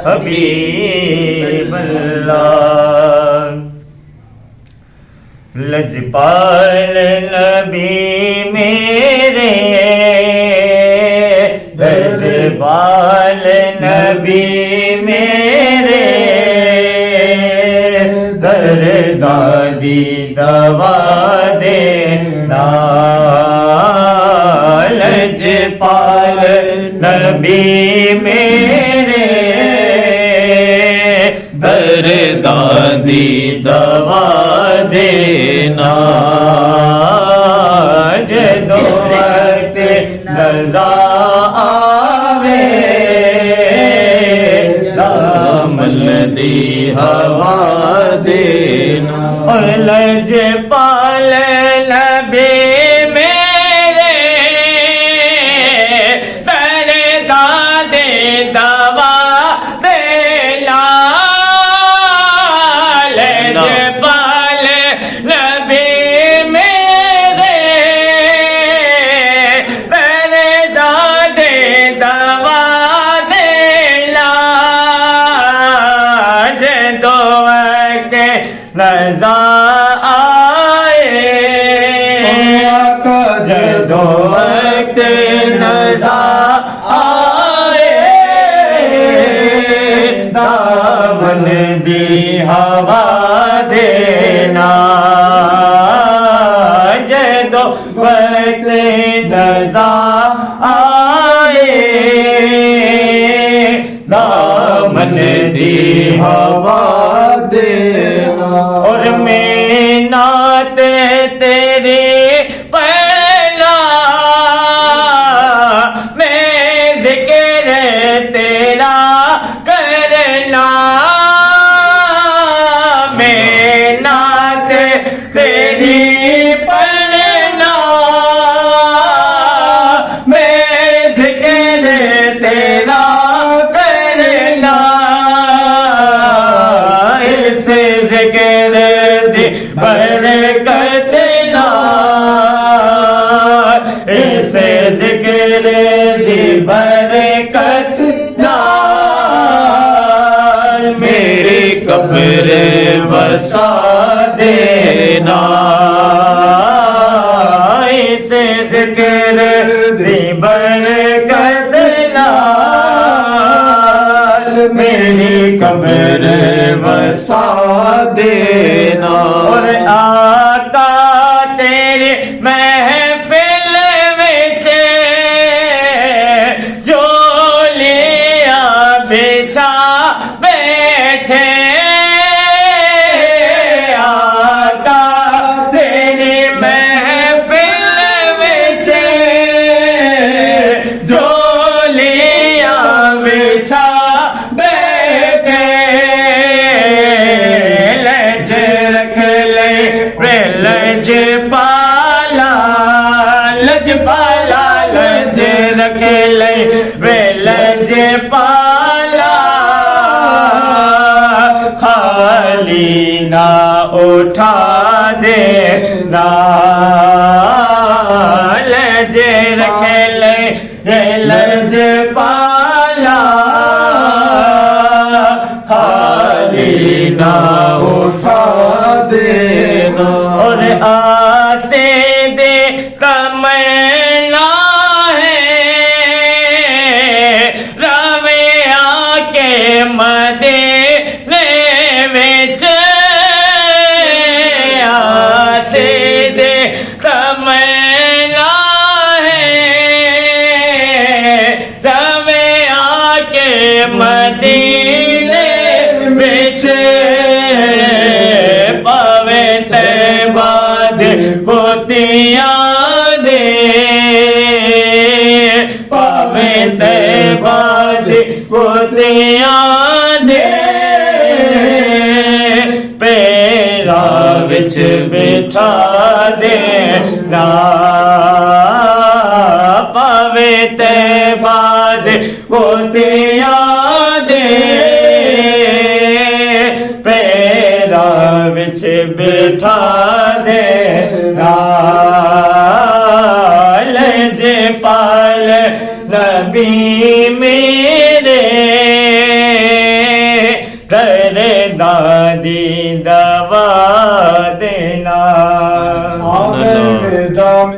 حبیب اللہ لجپال نبی میرے لجپال نبی میرے دردادی دوا دینا لجپال نبی میرے دردادی دوا دینا جدو وقت نزا آوے دامن دی ہوا دینا اور لجپال نبی نزا آئے جدو وقت نزا آئے دامن دی ہوا دینا جدو وقت نزا آئے دامن دی ہوا دینا اور میں نعت تیری پہلا میں ذکر تیرا کرنا میں نعت تیری پڑھنا میں ذکر تیرا کرنا اسے ذکر دی برکت نال اسے ذکر دی برکت نال میری قبر بسا دینا اسے ذکر دی برکت نال میری قبر بسا دینا اور آقا تیرے محفل وچ جولیاں بچھا بیٹھے آقا تیرے محفل وچ جولیاں بچھا لجپالا لجپالا لج رکھ لے وے لجپالا خالی نہ اٹھا دے نا لج رکھ لے وے لجپالا خالی نہ اٹھا دینا اور آسے دے تمنا ہے روے آکے مدینے وچ آسے دے تمنا ہے روے آکے مدینے وچ پاوے تیباد پوتیاں دے پاوے تیباد پوتیاں دے پیرا وچ بٹھا دے نا پاوے تیباد پوتیاں دے پیرا وچ بٹھا دے لجپال نبی میرے ਦਰਦਾਂ ਦੀ ਦਵਾ ਦੇਣਾ।